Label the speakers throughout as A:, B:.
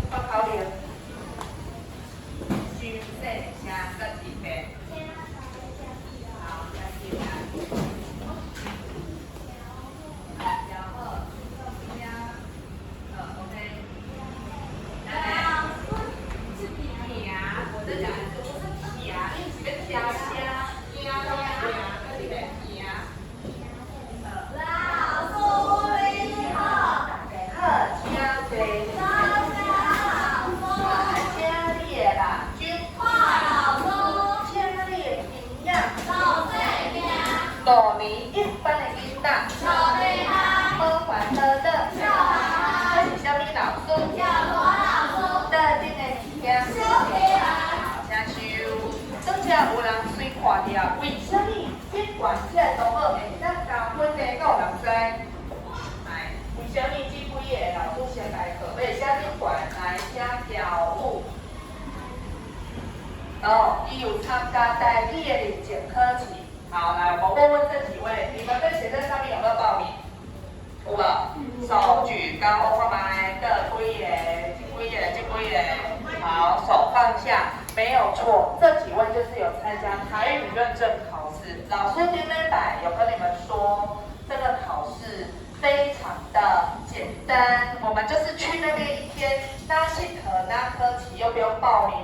A: 报考练。详细声说一遍。好，再见啦。然后，听，OK。是皮啊，我在讲的是不是皮啊？你是要挑虾，惊到皮啊，这是咩皮啊？
B: 老师你好，
A: 大家好，请坐。请你的啦，就
B: 华老师，
A: 请你的营养。
B: 老师娘，
A: 大年一班的囡仔，
B: 小妹她，
A: 好欢乐的。
B: 笑哈哈，
A: 这是什么老师？
B: 叫罗老师，
A: 得定的物件。
B: 小妹啊，
A: 请收。当时有人随看了，为什么这关起来都好，会当加分呢？有人知？来，为什么这几个老师先来课？为啥这关来请跳舞？哦，伊有参加台语的认证考试。好，来，我问问这几位，你们在学生上面有没有报名？有无？手举高，我看麦，这几个，这几个，好，手放下，没有错，这几位就是有参加台语认证考试。老师今天来有跟你们说，这个考试非常的简单，我们就是去那边一天，搭信和搭科技又不用报名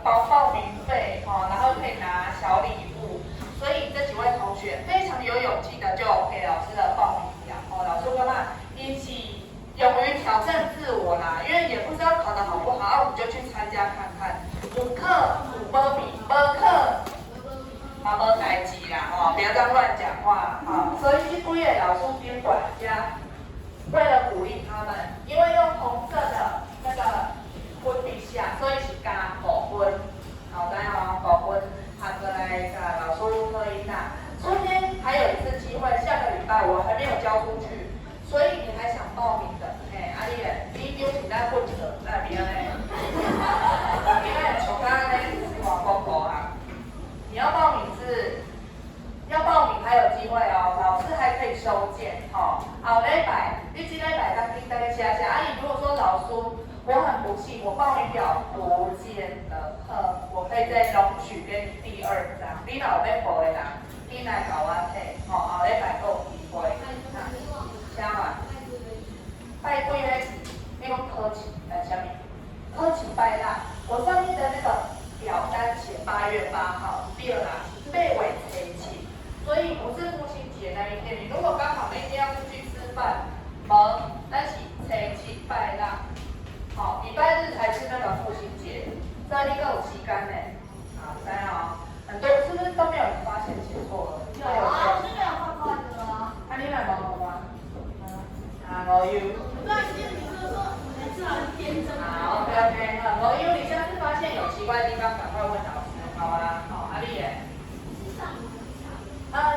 A: 报名费哦，然后可以拿小礼物，所以这几位同学非常有勇气的就给老师的报名表哦，老师干嘛？一起勇于挑战自我啦，因为也不知道考得好不好，我们就去参加看看。有课有报名，没课。没代志啦，哦，不要这样乱讲话啊！所以这几位老师跟管家，为了鼓励他们，因为用红色的那个粉笔下，所以是加5分。好，大家好，5分，下个来甲老师录音啦。昨天还有一次机会，下个礼拜我还没有交出去，所以你还想报名的，阿丽嘞，你丢钱在混车，那边嘞，边嘞，穷啊嘞，换公婆啊。你要报名还有机会哦，老师还可以收件哦。后礼拜，你这礼拜当天大家写写。阿姨，如果说老师，我很不幸，我报名表不见了，我可以再容许给你第2张。你若有要报的人，你来找我提，后礼拜还有机会。啥嘛？拜几个？你讲考试什么？考试拜啦。我上面的那个表单写8月8号，对啦，8月7，所以不是父亲节那一天。你如果刚好那天要出去吃饭，但是7拜啦，好，礼拜日才是那个父亲节，所以你更有时间呢。好，知哦，很多是不是都没有人发现写错了？
B: 有啊，这个有画画的啊。
A: 啊，你来问我吗？我有。
B: 不然你就是说每次很天真。
A: 好 ，OK，我有，你下次发现有奇怪的地方，赶快问老师，好啊。好，阿丽耶。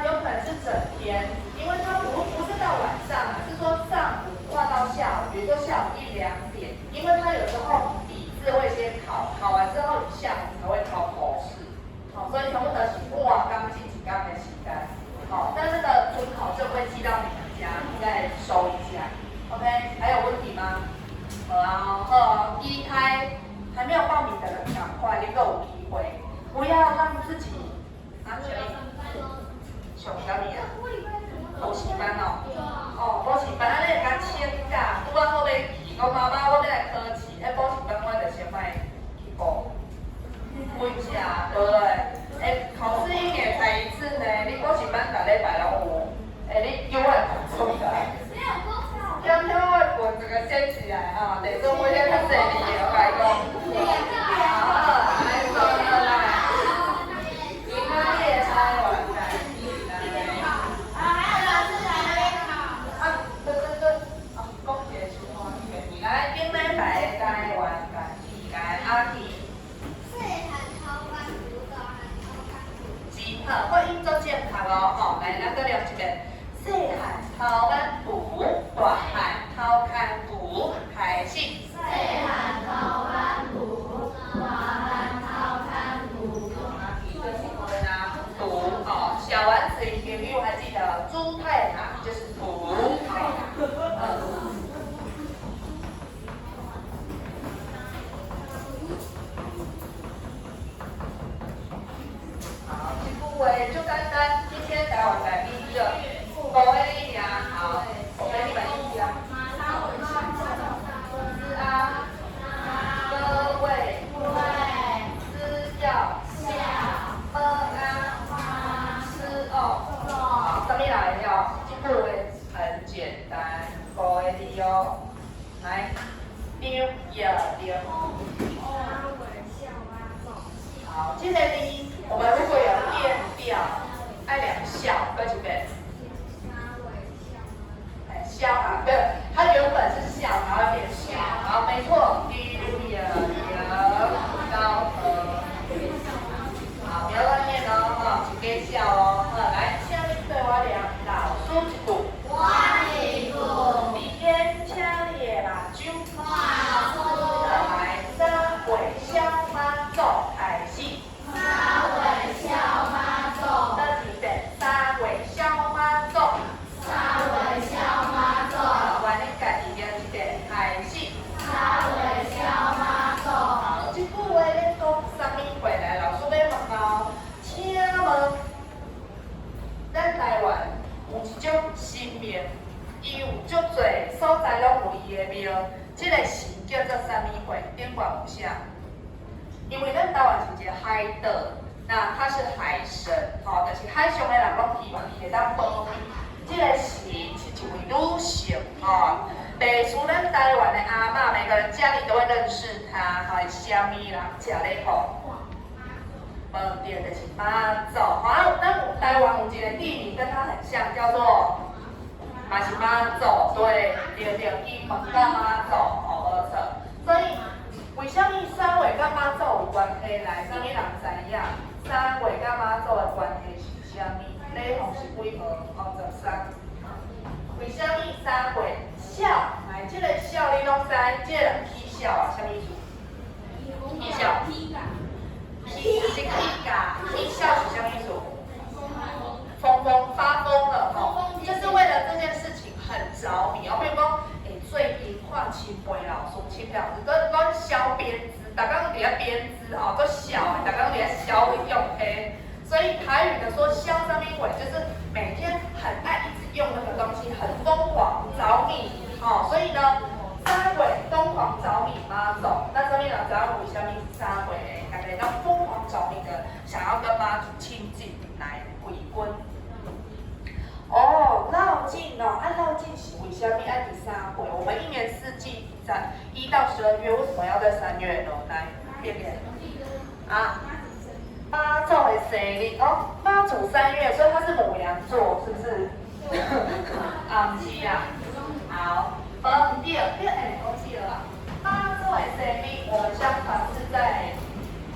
A: 有可能是整天，因为它不是到晚上，是说上午画到下午，比如说下午1、2点，因为它有时候笔字会先考，考完之后你下午才会考口试，好，所以全部都是画刚进几刚的时间，好，但那个准考证会寄到你们家，你再收一下 ，OK？ 还有问题吗？好，一开还没有报名的人赶快，你都有机会，不要让自己上啥物啊？补习班哦，补习班咱咧甲请假，拄好要去，讲妈妈我要来考试，补习班我就先卖去报。回家对，考试1年才1次呢，你补习班每礼拜拢有，你叫我出去。今天我分这个写起来啊，第种我先较细腻的来讲。好，来说了啦，你看你的菜完来。对，讲一个情况，来顶礼拜会就简单，今天台湾台语就五个字呀，好，我给你们一样。是啊，各位，是要是哦，好，什么来了？这句话很简单，五个字哦，来，丢呀丢。好，这个字我们如果有变调，爱两笑，搁一遍。笑啊，对，它原本是笑，然后变笑，好，没错，丢呀丢，高和。好，不要乱念哦，哈，请跟笑哦，来，下面对我俩老师一句。明天请你的目睭，来三位小妈祖开始。得一遍，三位小妈祖。好，我恁家己念一遍，开始。好，这句话咧讲啥物话来？老师要问哦，请问，咱台湾有一种神明，伊有足侪所在拢有伊的庙，这个神叫做啥物话？顶管有写。因为咱台湾是一个海岛，那它是海神，吼，就是海上的人拢希望伊会当保庇。这个神是一位女性，吼，类似咱台湾的阿嬷，每个人家里都会认识她，吼，是虾米人食咧吼？无对，就是妈祖。好，咱台湾有一个地名跟它很像，叫做嘛是妈祖，对，对，伊问到妈祖，吼，无错。所以，为什么三位甲妈祖有关系？来，啥物人知影？三位甲妈祖的关系是啥物？礼服是几号？53。为什么三位笑？来，这个笑你拢知，这个起笑啊，啥意思？起笑。起是起价，起笑是啥意思？发疯了吼，就是为了这件事情很着迷哦。比如讲，最近看秦培老师，讲削鞭子，大家都伫遐鞭子吼，都削的，大家都伫遐削用嘿。所以台语的说削上面尾，就是每天很爱一直用那个东西，很疯狂着迷哦。所以呢，三位疯狂着迷妈祖，那上面人知道为什么三位嘞？大家都疯狂着迷的，想要跟妈祖亲近来回归。哦，绕境哦，按绕境是为什么爱第三回？我们一年四季在1到12月，为什么要在3月呢？来，变变啊，妈祖的生日哦，妈祖3月，所以它是牡羊座，是不是？啊，不是啊，好，对，忘记了啦。妈祖的生日，我们相传是在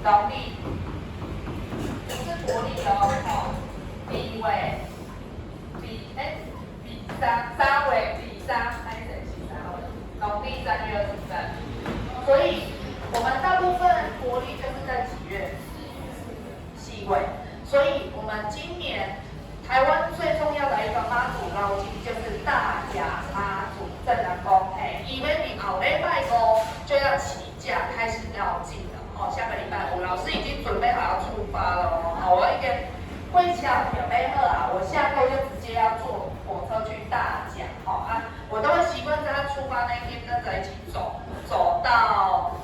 A: 农历，不是国历哦，第1位。三位第3，还是3位？农历3月23，所以我们大部分国历就是在几月？4月。所以我们今年台湾最重要的一个妈祖绕境就是大甲妈祖镇南宫，因为你后礼拜5就要起驾开始绕境了哦，下个礼拜5，老师已经准备好要出发了哦，我已经会抢准备好啊，我下周就直接要坐火车去大甲，我都会习惯在他出发那天跟着一起走，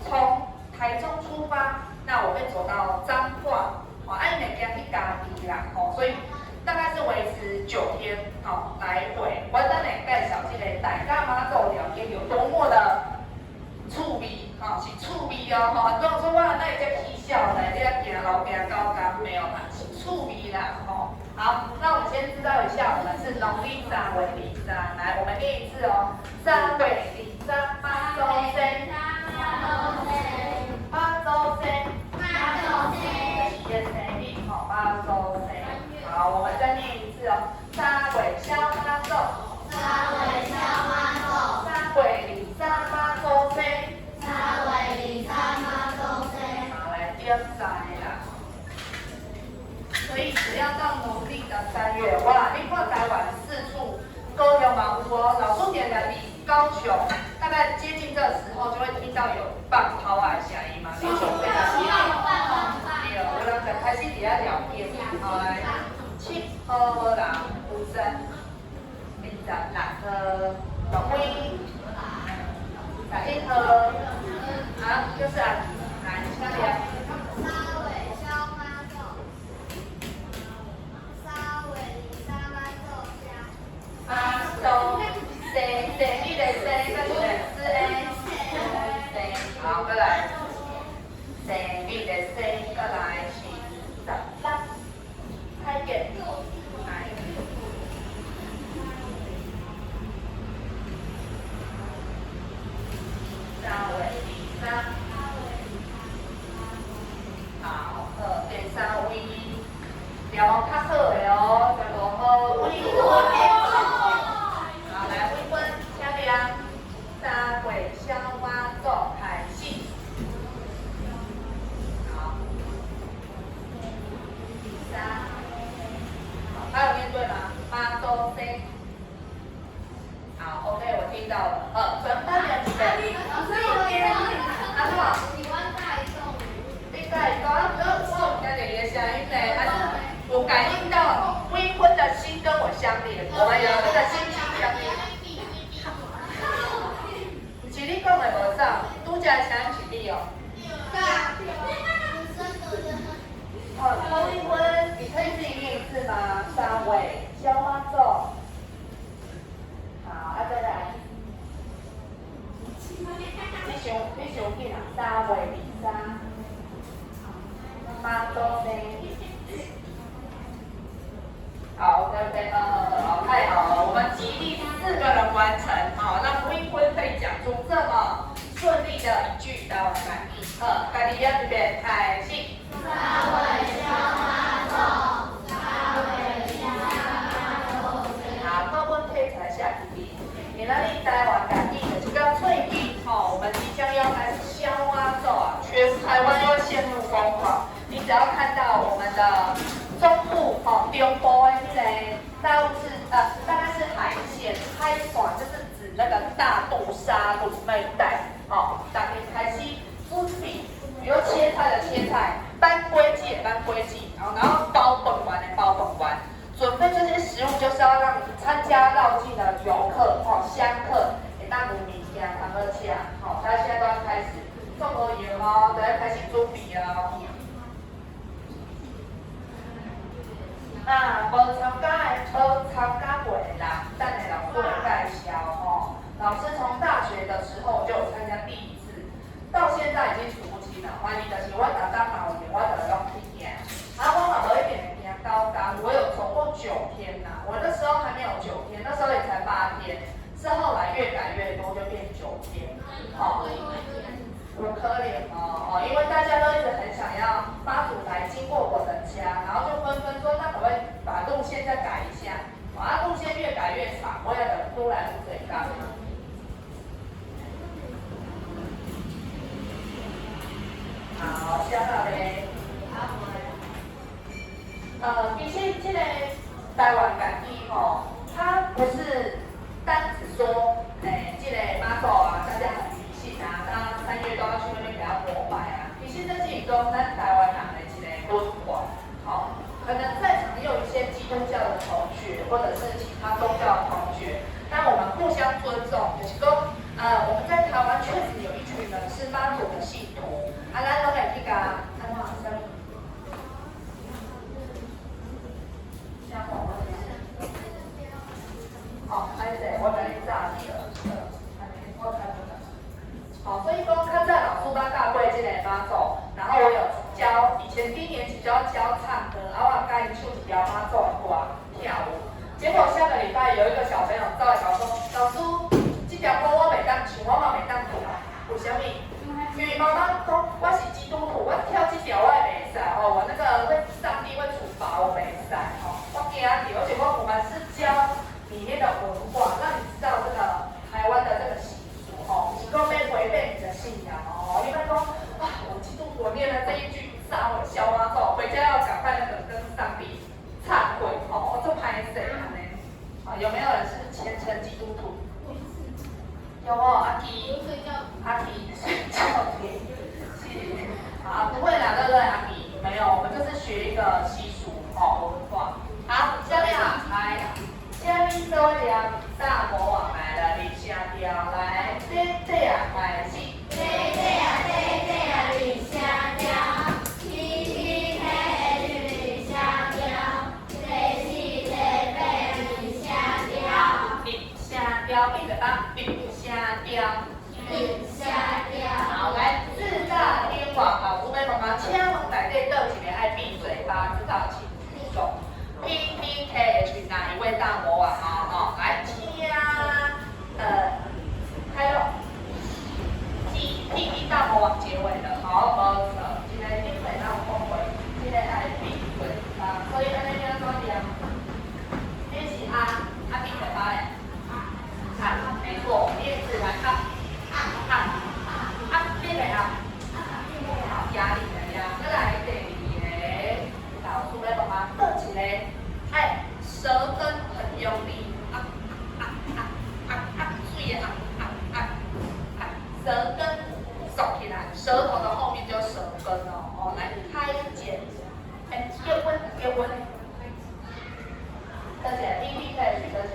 A: 从台中出发，那我会走到彰化，因为今去嘉义啦，所以大概是维持9天，来回。我等下介绍这个大甲妈祖了解有多么的趣味，是趣味哦，很多人说哇，那你在嬉笑呢，你在行路行高岗没有啦，是趣味啦，好，那我们先知道一下，我们是农历3月23，来，我们念一次哦，3月23，妈祖生，妈祖生，就是生日，妈祖生，好，我们再念一次哦，3月小妈祖，3月23，妈祖生，好，来点在啦。所以只要到农历的3月，哇！你看台湾4处高雄嘛有哦，老师点的比高雄大概接近这时候就会听到有放炮啊的声音嘛，高雄非常厉害。对，有人就开始底下聊天，好来。就是阿弟，来，下面。
B: 沙尾肖妈咒，沙尾沙妈咒加。
A: 妈咒，生日的生，跟住嚟是 A， 生，好，过来，生日的生，过来是16，太极，来。沙尾二三，好，第三位，调较好的哦，叫做好威坤。好，来威坤，请亮，三尾小妈祖开始。好，三，好，还有面对吗？妈祖生。好 ，OK， 我听到了。准备两准备。
B: 老师，我也
A: 啊什么？
B: 喜欢带动。
A: 你在讲，我听到你的声音呢，还是我感应到微坤的心跟我相连，我们有这个心心相连。是你讲的无错，拄则声音是你哦。微坤，你可以自己念一次吗？三尾小妈祖。好，再来。你想紧啊？三尾二三。妈祖生，好，对不对？好，太好了，我们极力4个人完成，好，让微坤可以讲出这么顺利的一句台湾感应。家己要这边开始。
B: 沙尾肖妈咒，沙尾肖妈咒。
A: 好，那我们可以才下一题。你那里台湾感应的这个最近，我们即将要开始肖妈咒啊，全台湾又要陷入疯狂。你只要看到我们的中部中部的那个大陆大概是海线，海线就是指那个大肚沙鹿那一带，大家开始准备，比如切菜的切菜，搬龟记的搬龟记，然后包本丸的包本丸，准备这些食物就是要让参加绕境的游客香客给大家物件通好吃，大家现在都要开始做好盐哦，都要开始准备哦。无参加过的人，等下老师会介绍吼。老师从大学的时候就有参加第1次，到现在已经数不清了。反正就是我常常嘛有闲，我就拢去行。我嘛无一定会行高岗，我有走过9天呐。我那时候还没有9天，那时候也才8天，是后来越改越多，就变9天。我可怜因为大家都一直很想要妈祖来经过我的家，然后就纷纷说，那可不可以把路线再改一下？路线越改越长，我也忍不来不嘴干。好，下到嘞。其实这个台湾感应它不是单只说，这个妈祖啊，大家很迷信啊，大家3月都要去那边给他膜拜啊。其实这是一种咱台湾人的一个文化，可能在场也有一些基督教的同学，或者是其他宗教的同学，那我们互相尊重，就是说，我们在台湾确实有一群人是妈祖的信徒，咱都会去甲安怎什么？拍摄我甲你炸去了，我看不到。所以说看在老师班大会这个妈祖，然后我有教以前低年级就要教唱歌，然后我教伊唱一条妈祖的歌跳舞。结果下个礼拜有一个小朋友走来跟我说，老师，这条歌我袂当唱，我嘛袂当跳，为什么？因为妈妈讲我是基督徒，我跳这条我也袂使我那个会上帝会处罚我袂使我惊到，而且我们是教里面的文化，让你知道这个台湾的这个习俗是说要违背你的信仰你别说我基督徒念了这一句沙尾肖妈咒，回家要赶快跟上帝忏悔我这拍谁呢？有没有人是虔诚基督徒？有阿基，阿基睡觉是往结尾了，好，无错，一个闭嘴，然后放回，一个爱闭嘴啊，所以安尼要怎念？你是啊，闭嘴巴嘞，没错，你也是来闭嘴啊，好，压力的压，再来第二个，老师要帮忙倒一个，舌根很用力，注意舌根耸起来，舌头的后面就是舌根哦。来开剪，结婚，这些 B B 可以取这些，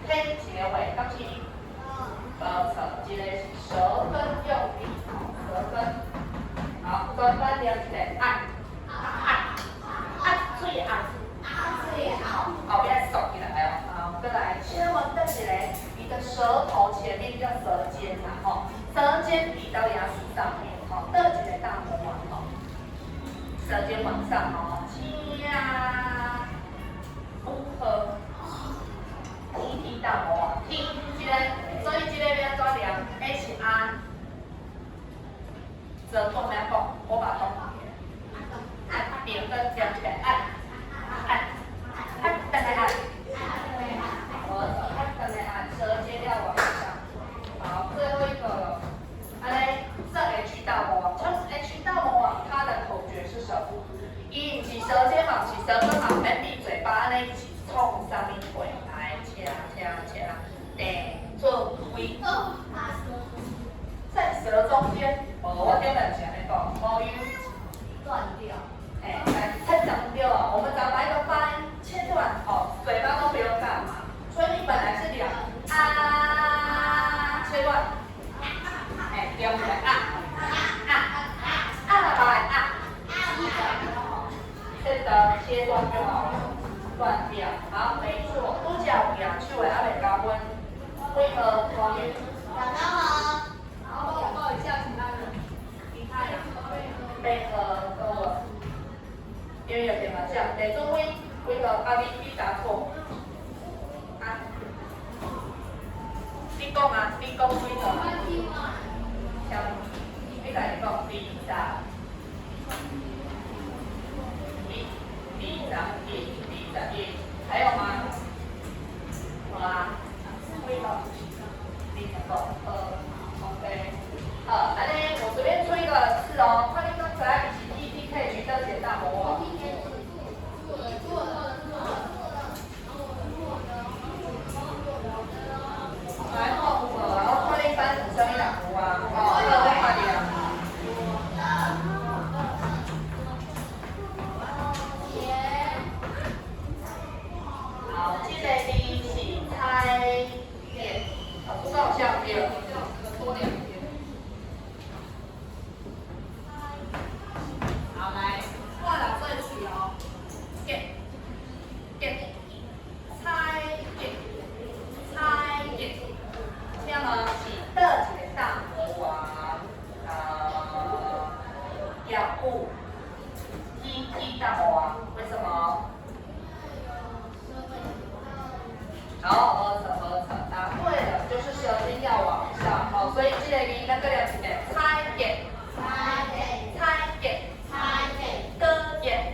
A: 开结尾，刚起，这个是舌根用力，舌根，好，舌根连起来，注意后边耸起来哦，好，再来，千万等起来，你的舌头前面叫舌尖呐，舌尖抵到牙齿上面，倒起来大魔王，舌尖往上掐，T 大魔王 T， 所以这个要怎念 ？HR， 舌头要讲，我把它变跟讲起来，舌尖要往上。好，最后一个了。这 H 大魔王，就是 H 大魔王，它的口诀是什么？一起舌尖往起，舌根往边闭嘴巴，一起冲上面回来，掐，做推。在舌中间，我根本讲那个无语断掉。来，太讲对了，我们讲哪一个发音切断，嘴巴都不用干嘛，所以你本来是两切断，对不对？真的切断就好了，断掉。好，没错，都叫两手的还没加温，为何口语？好，报告一下其他人。你看，配合跟我，因为有点麻将，得中位，为何阿 B 答错？你讲啊，你讲几个？像你来讲，B 答。B，还有吗？好啦，几个？0个，OK。安尼我随便出一个字哦，快点跟可爱一起 T 可以取得解大魔王。来，后5个，然后快点3、5、生1、2、5啊，快点。好，这个字是猜点，不知道像没有，多2点。好，来，我来做题哦。点，猜点，这样呢是的一个大魔王，要不 T 大魔王，为什么？好，答对了，就是舌尖要往上，所以这个音那个两点，猜点，的点，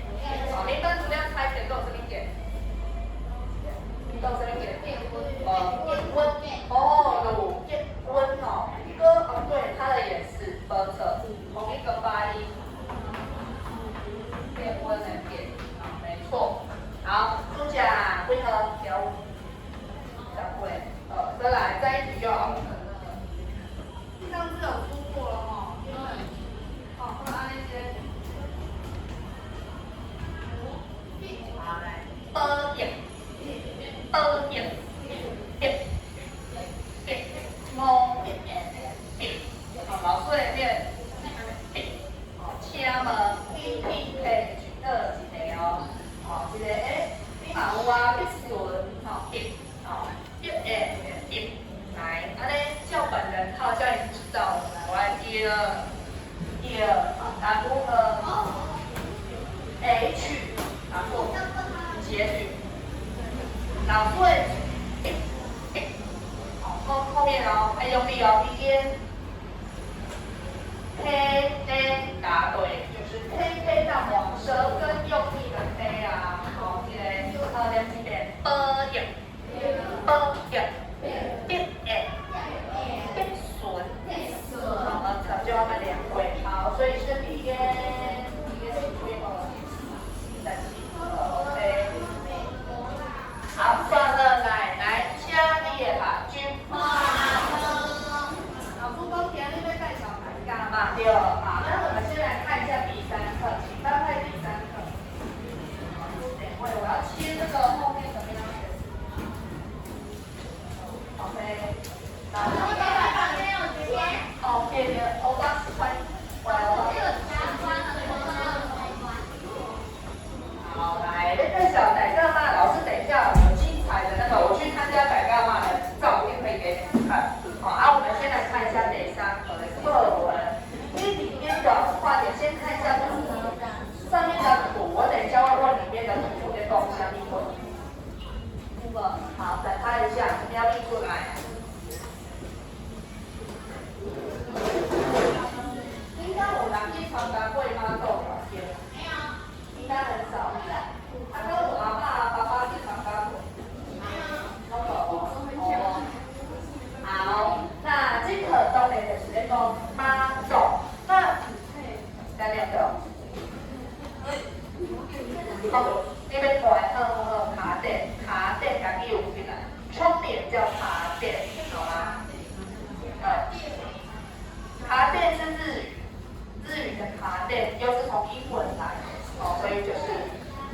A: 你单词量猜点都是0点，都是0点，变温，变温对，它的也是，同一个发音，变温的变，没错，好，主讲为何调？再来，再一题就好了。上次有出过了哈，因为会按那些。好来，点，老师的练，请问 P P K 取得一个哦，这个你嘛有啊，必顺来，叫本人好像也知道了，我来第二，答如何 ？H， 答错，结语，老对，后面哦，用力哦，鼻尖，讲到你要带好卡垫，卡垫家己有起来，充电叫卡垫，好吗？卡垫是日语的卡垫，又是从英文来的，所以就是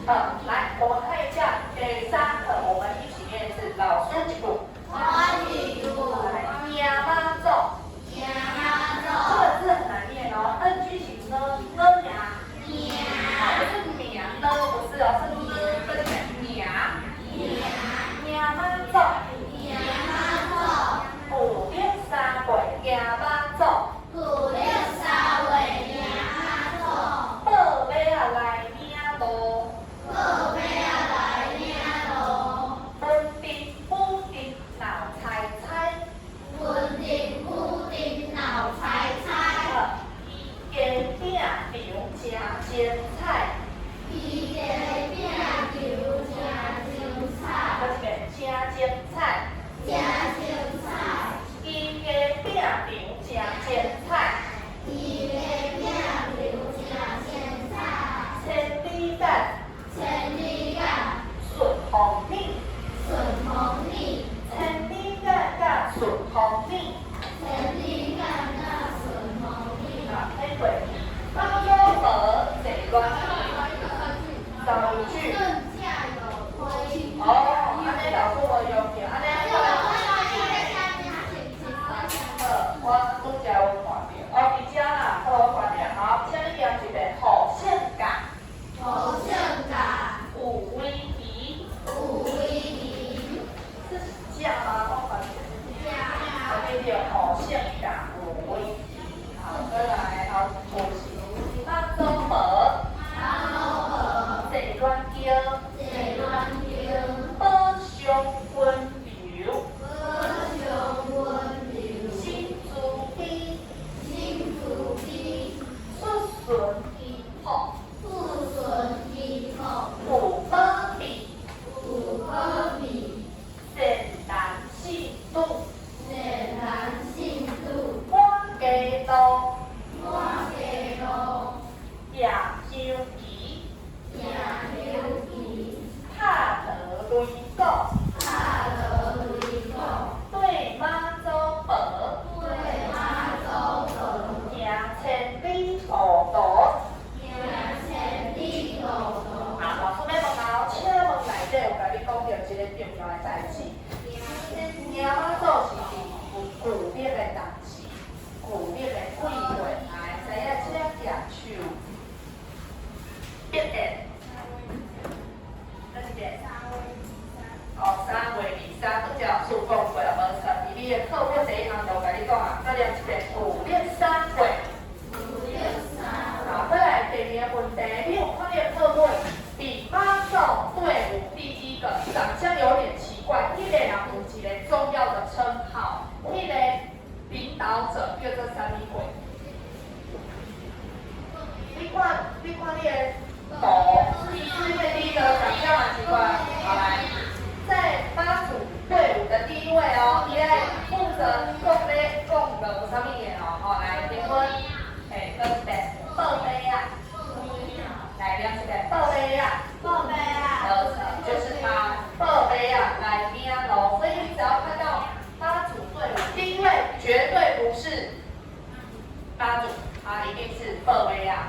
A: 来，我们看一下第三课，我们一起念一次，老师几步？来，娘妈走。这个字很难念哦，NG 型呢呀，不是娘呢，不是哦，是娘，娘妈走，5点3月娘妈走，报马仔来领路，分丁补丁闹猜猜。伊家饼场真精彩，我这边真精彩，伊家饼场真精彩，千里眼，顺风耳，千里眼甲顺风耳。配对，当中和这段造句。哦，安尼老师无用着，安尼我拄则有看到，伫遮啦，我看到，好，请你念一个好性感，有威仪，这是假吗？我看到，对对，好性感，有威仪。好，再来，好，补习。八中河，这乱叫，宝相温柔，新竹边，出顺伊好，有保庇，善男信主，满街路。夜游棋，拍落雷鼓，对马祖婆，行千里路途。啊，老师要问哦，请问内底有甲你讲到一个重要的代志，行马祖是有具体的代志，具体的规划，来知影请举手。1点，那是点。哦，3月23，拄则老师讲过了，无错。你的课本第一项就甲你讲啊，再念一遍5点3月。好，再来第二个问题，你有看你的课本？比马祖队伍第一个长相有点奇怪，迄个人有一个重要的称号，迄个领导者叫做啥物鬼？你看你的图，第一个长相蛮奇怪。好来，在马祖队伍的第一位哦，伊来负责讲了啥物嘢哦？好来，评分，跟一个报杯啊，来念一个报杯啊，就是他报杯啊来领路，所以你只要看到马祖队伍第一位，绝对不是马祖。一定是报杯啊！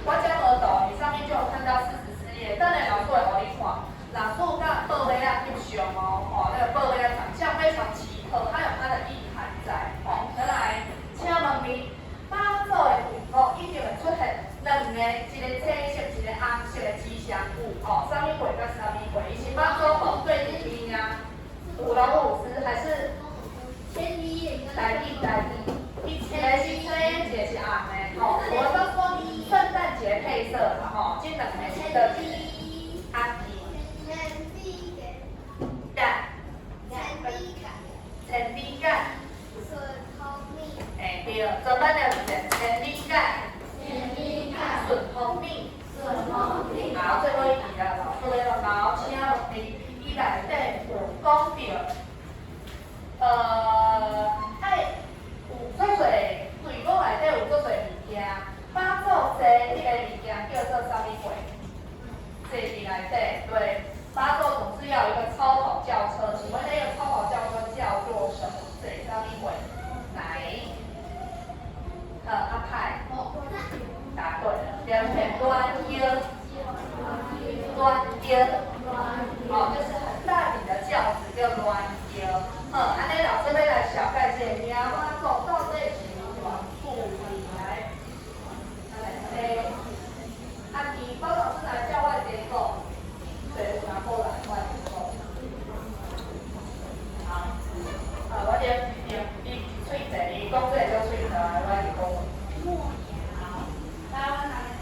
A: 我将耳朵，你上面就有看到44页。当然，老师会给你看，老师跟报杯啊翕相哦，那个报杯啊长相非常奇特，它有它的意涵在再来，请问你马祖的队伍一定会出现2个，一个青色，一个红色的吉祥物啥物鬼跟啥物鬼？伊是马祖部队第一名啊，舞龙舞狮还是台地？一个是青，一个是红的，我都说圣诞节配色的这2个是的阿吉，千里眼，对，做班的是千里眼，顺风耳，好，最后一题了，老师要问请问你伊内底有讲到有做侪队伍内底有做侪物件，马祖坐迄个物件叫做啥物鬼？这里来对对，妈祖总是要有一个超跑轿车，请问那个超跑轿车叫做什么？这里上一回来，阿派，答对了，两片端腰，端腰，哦，就是很大顶的轿子叫端腰。安尼老师要来小概一下，名妈祖到底是偌处理来？啊，你包老师来叫我结构，对，拿过来，我结构。好，我点你喙舌，你讲这个叫喙舌，我是讲。好，来我拿它。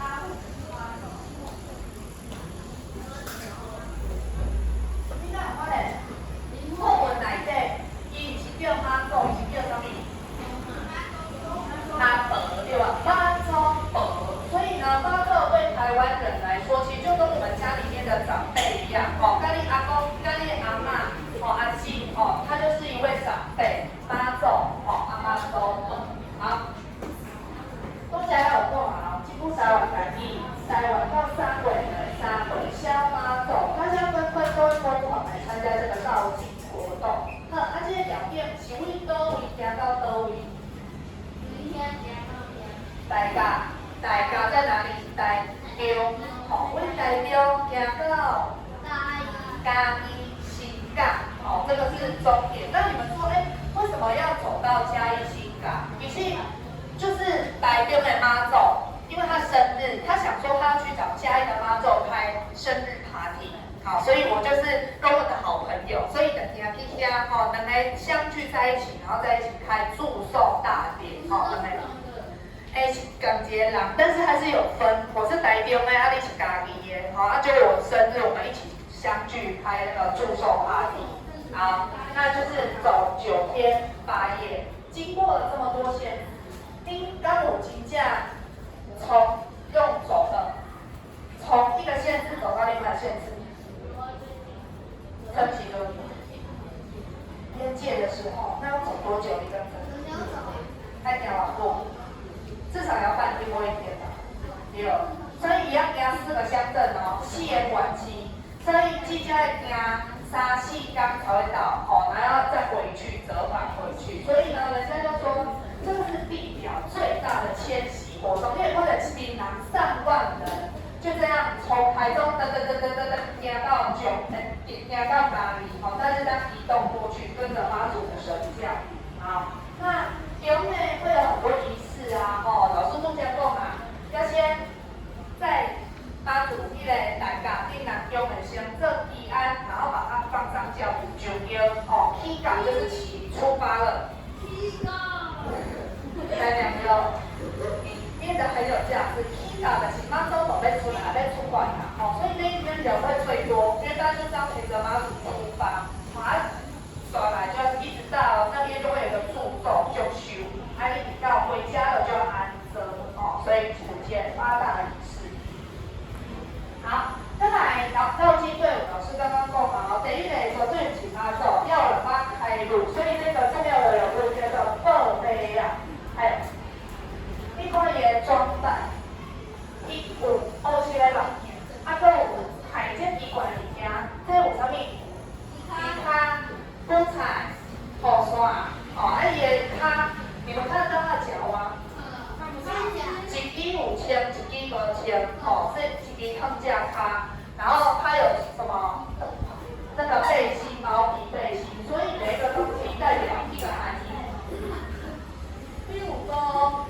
A: 你看我嘞，课文内底，伊是叫妈祖，是叫啥物？妈伯对吧？妈祖伯，所以呢，妈祖对台湾人来说，其实就跟我们家里面的长辈一样，哦，跟你阿公、跟你阿嬷、哦阿姊，哦，他就是一位长辈，妈祖，哦阿妈祖，好。都知影有讲啊，即部台湾台语，台湾到3月的3月小妈祖，大家纷纷都疯狂来参加这个绕境活动。好，啊，这个条件是为倒位行到倒位？大家在哪里？台中，哦，阮台中行到嘉义新港，哦，这个是终点。那你们说，为什么要走到嘉义新港？其实就是台中的妈祖，因为他生日，他想说他要去找嘉义的妈祖开生日 party。好，所以我就是跟我的好朋友，所以等下去遐，吼，两个相聚在一起，然后在一起开祝寿大典，吼，两个。是港捷人，但是还是有分。我是台中的，啊，你是嘉义的，好，啊，就我生日，我们一起相聚开那个祝寿 party。好，那就是走9天8夜，经过了这么多县，刚我金价从用走的，从一个县市走到另外一个县市，升级多边界的时候，那要走多久？一个人？太屌了，不。至少要半天多一点吧，对，所以伊要行4个乡镇哦，4个县市，所以即将要行3、4天才会到，哦，然后再回去折返回去，所以呢，人家就说这个是地表最大的迁徙活动，因为为了槟榔上万人就这样从台中行到哪里，哦，但是这样移动过去，跟着妈祖的神教，好，那中呢会有很多仪式啊，哦，老师目前讲嘛，要先在妈祖迄个大甲顶南中的先做祈安，然后把它放上轿子上腰，哦，起港就是起出发了。起港。在两个，变得很有价值。起港的是妈祖准备出来，要出关啦，哦，所以那一天人会最多，因为大家就是要陪着妈祖出发，转来就要一直到那边就会有一个祝寿就修，你比较回家了就要安遮，哦，所以普遍8大仪式。好，再来绕境队伍，老师刚刚讲嘛，第一个说对起妈祖要人帮开路，所以那个重要的人物叫做报备啦，还有你看伊的装扮，伊有乌色的目镜，搁有海这奇怪物件，这有啥物？其他。菇菜、土蒜，哦，伊的脚，你们看得到它的脚吗？一支有枪，一支无枪，哦，这一支放架脚，然后它有什么？那个背心，毛皮背心，所以每一个东西代表一个含义。比如说，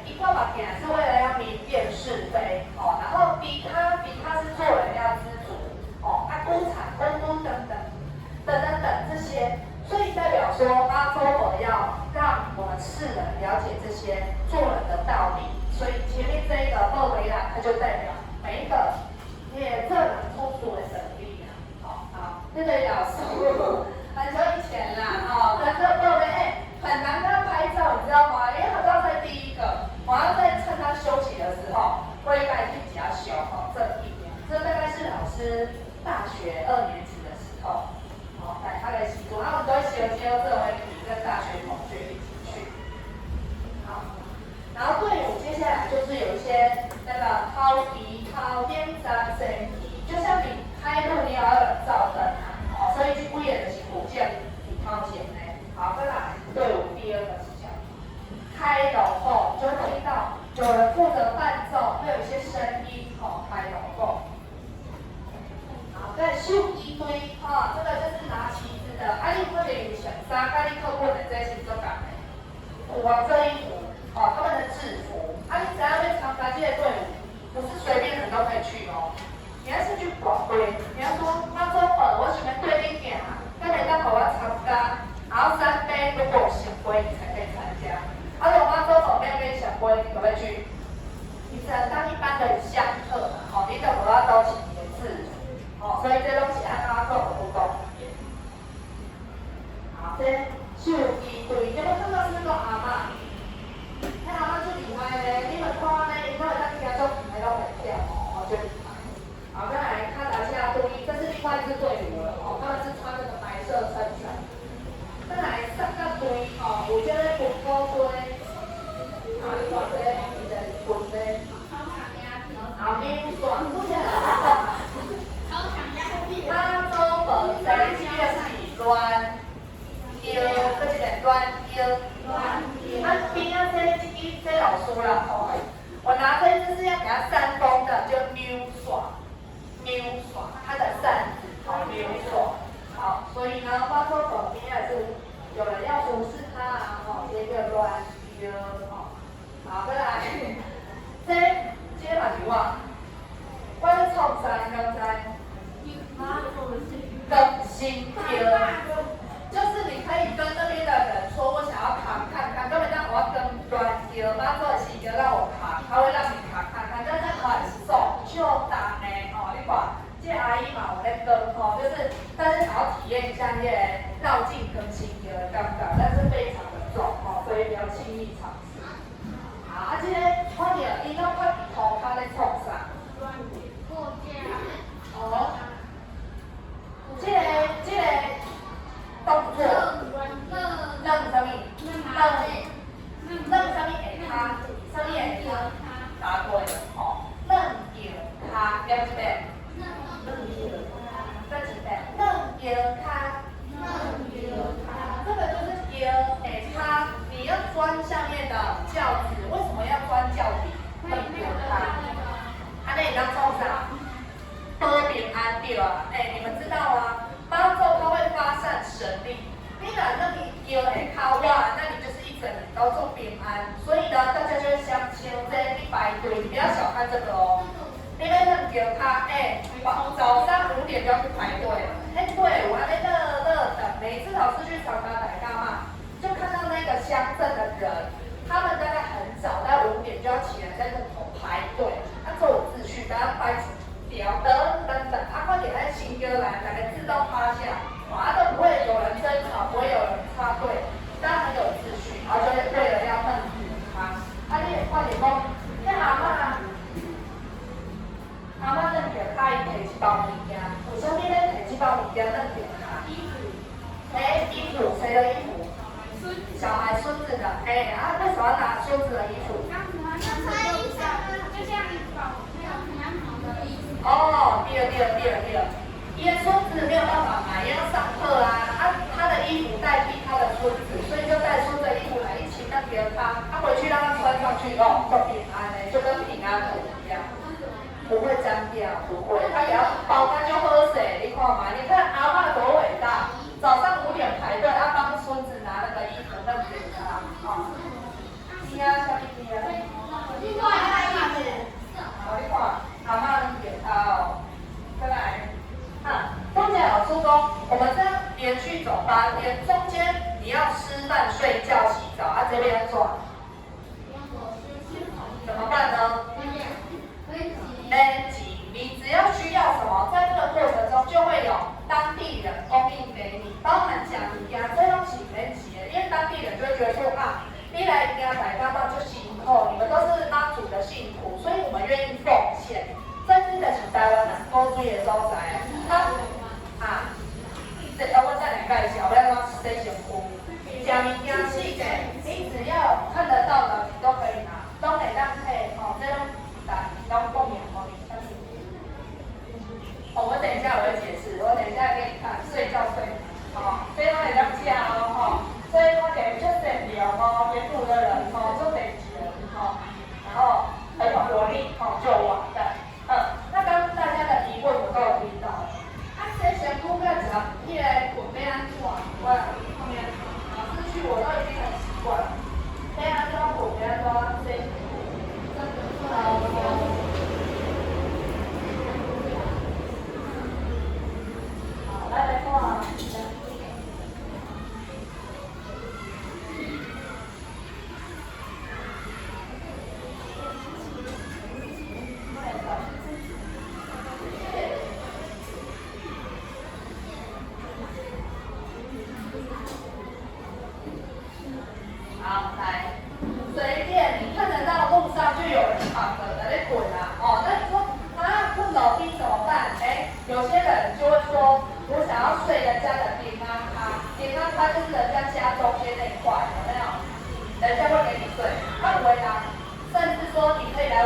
A: 一块目镜是为了要明辨是非，哦，然后比他是做人要知足，哦，菇菜、等等。这些，所以代表说妈祖婆要让我们世人了解这些做人的道理，所以前面这一个报维啦，它就代表每一个也这人出处的能力啊，好，这个老师很久以前啦，哦，跟这报维很难跟他拍照，你知道吗？因为他都要在第一个，我要在趁他休息的时候，我应该去比较凶哦，这一点，这大概是老师大学2年级的时候。在他的习俗，然后我们都会写这为题，跟大学同学一起去。好，然后队伍接下来就是有一些那个掏鼻、掏边、三、身体。负责伴奏，会有一些声音，开龙凤。好，再绣衣堆，这个就是拿旗子的。你可能有想衫，你看过的这些都讲的。有黄色衣服，他们的制服。你只要会参加这些队伍，不是随便人都可以去哦。你要是去广队，你要说妈祖本，我喜欢对你行啊，那你当我要参加，然后3杯如果有想杯，你才可以参加。如果妈祖本没有跟你想杯，你可不可以去？你只能当一般的香客嘛，你就不要勾起你的制服，所以这东西按照做互动。好，这绣衣堆，有没有看到那个阿嬷？那阿嬷最厉害嘞，你们看嘞，因为咱听众平台都很跳最厉害。好，再来看一下队衣，这是另外一支队伍了他们是穿这个白色衬衫。再来上个堆我觉得滚高堆，你看这你的滚嘞，后面转出去了。妈祖本在这个是端丢，这是端丢。边这老师啦我拿这支是要给他3公的，就扭耍，它的扇子扭耍。好，所以呢，妈祖本边也是有人要服侍他这个端丢好，再来，这嘛是我是创啥？刚才更新丢。就是你可以跟那边的人说，我想要扛看看，根本让我要跟端丢，妈做的是就让我扛，他会让你扛看看，但是很手就打呢你看这阿姨嘛有在跟就是但是想要体验一下那个绕境更新丢的感觉，但是非常的重所以不要轻易尝试。好，这个看到伊拢看头壳在创啥？这个动作，扔什么？扔什么给他？什么给他？答对了扔给他，对不对？这几遍，扔给他，这个就是给他，你要钻下面的轿子，为什么要钻轿底？扔给他，你当做啥？保平安对啊，你们知道吗？妈祖他会发散神力，你若那你丢下靠哇，那你就是一整年都做平安。所以呢，大家就会相信这一排队，不要小看这个你要那丢他，早上5点就要去排队了。队伍安尼热的，每次老师去长达台大嘛，就看到那个乡镇的人，他们大概很早，大概5点就要起来在那头排队，做有秩序，大家排条等，快点在新歌来，大家自动趴下，都不会有人争吵，不会有人插队，大家很有秩序，然后就会为了要弄他，你也快点讲，阿嬷弄给他伊摕一包物件，为什么咧摕一包物件弄给他？衣服，谁的衣服？小孩孙子的，为什么要拿孙子的衣服？对，因为孙子没有办法买，要上课他的衣服代替他的孙子，所以就带孙子的衣服来一起弄给他，回去让他穿上去就平安就跟平安符一样，不会脏掉，不会，他也要包干就喝水，你看嘛，你看阿嬷多伟大，早上5点排队，帮孙子拿那个衣服弄给他，什么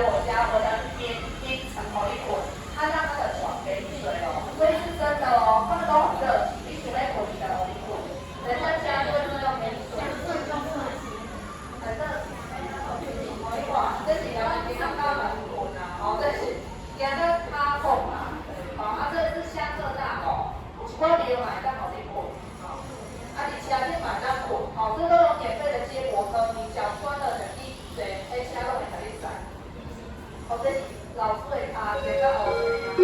A: 我家，我能拼成口一捆，他让他的床给你睡哦，所以是真的哦，他们都很热情，你准备口一的口一捆，人家家就会自动给你睡。反正，哇，这是要你刚刚蛮捆啊，哦，这是今日卡控嘛，哦，啊，这是香色大楼，我没有买到口一捆，哦，啊，你其他店买到捆，哦，这都有免费的接驳车，你脚酸了，等一对，其他都没可以转。哦，这是老水卡，这个后水卡。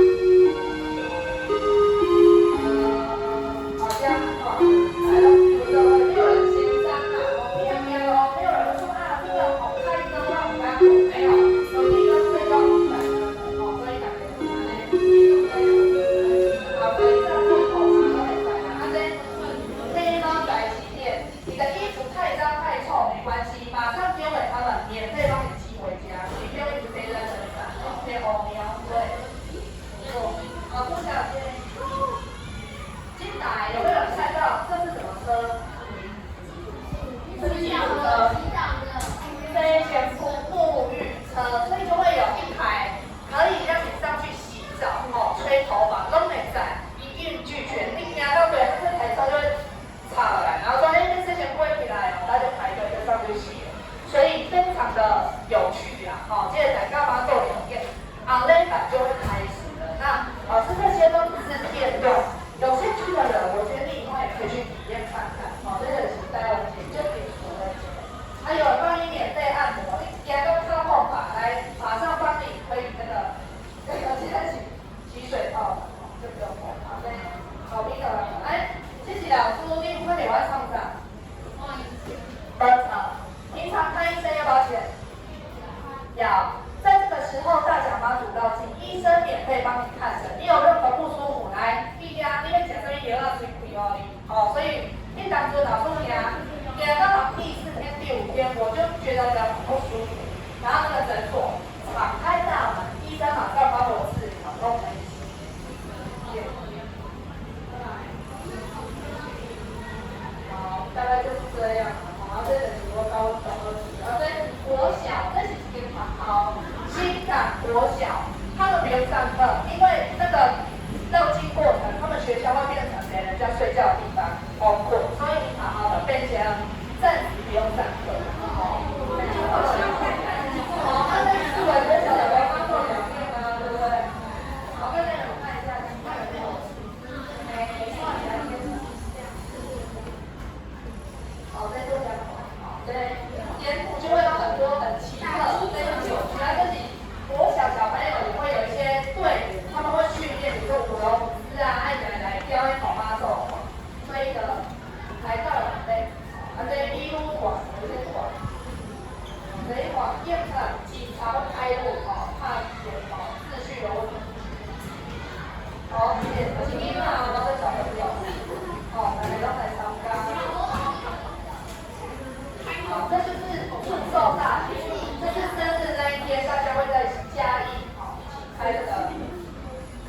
A: 好像哦，来了，有人紧张啊，哦，没有哦，没有人说啊，这个好开车让我们家没有，有一个睡觉起来哦，所以感觉好，所以这样口气都很在啊，这呢在起点，你的衣服太脏太臭没关系，马上丢给他们，免费帮你寄回家，你不用一直背在身上。对哦，喵，对，哦，好，郭小姐，进来有没有人看到这是什么车？这是洗澡的，飞旋沐浴车，所以就会有一台可以让你上去洗澡、哦，吹头发都没在，一应俱全。你听到对，这台车就会吵来，然后说哎，这些贵起来哦，大家排队就上去洗了，所以非常的有趣啊，哦，接着在干嘛做体验？好嘞，版就会开始了。那老师这些都只是片段，有兴趣的人，我觉得你以后也可以去体验看看。好，这个是带我们就点头了解。还有帮你免费按摩，你点个泡泡法来，马上帮你可以现在洗水泡，就不用碰。好嘞，好冰的了。哎，谢谢老师，你快点往上涨。平常看医生要不要钱？要。在这个时候，大甲妈祖到请医生免费帮你看诊。你有任何不舒服，来，你家你要讲这一2水亏哦，哦，所以你当初老公家，到第4天、第5天，我就觉得人很不舒服，然后那个诊所敞开大门，医生马上帮我治疗，都没事。好，大概就是这样。好，这等于我高中2级，所以国小这是经常好。新港国小，他们不用上课，因为那个绕境过程，他们学校会变成给人家睡觉的地方，包括，所以你好好的变成暂时不用上课。哦，那这是我国小的文化做表现吗？对不对？好，跟大家看一下，其他有没有？好，再多讲。好，对，沿途就会有很多很奇特、非常有趣，而且国小小朋友也会有一些队伍，他们会训练，比如说舞龙舞狮啊，爱来雕一口妈祖，追的来到了对，这一路馆有一些馆，水管验看警察会开路哦，怕有秩序有问题。好，谢谢，我请你好，我的小朋友，大家都来参加。好，这就是祝寿大典，这是生日那一天，大家会在嘉义开这个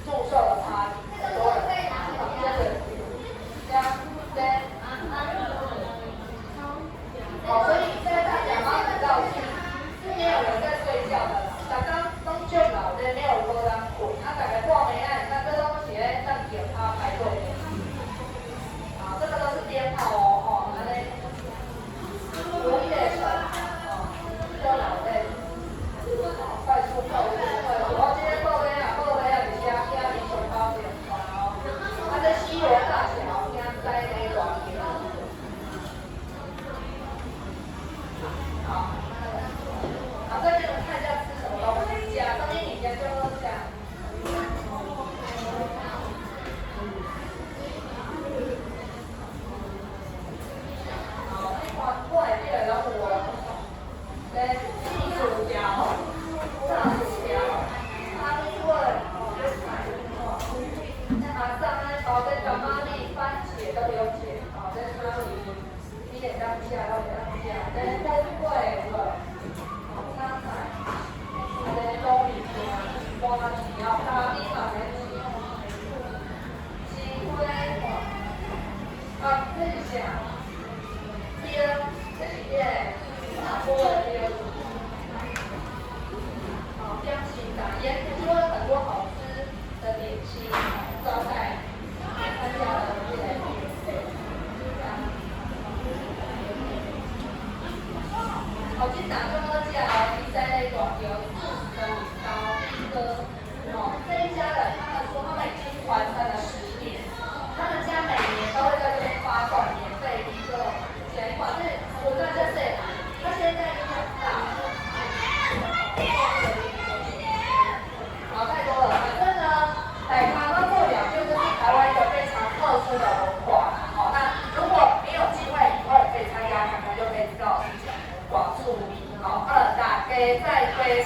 A: 祝寿的 party， 很多人接着对，好，所以现在大家马上到去，是没有人在睡觉的，早上好，去打中高价哦，第三类短有40的舞刀歌，哦，这一家人他们说他们已经完成了10年，他们家每年都会在这边发放免费一个钱款，是我跟这是，他现在已经很大了，好太多了，反正呢，奶茶跟豆苗就是台湾一个非常特殊的文化，好，那如果你有机会以后也可以参加看看，就可以知道事情。广祝你好，大家再推。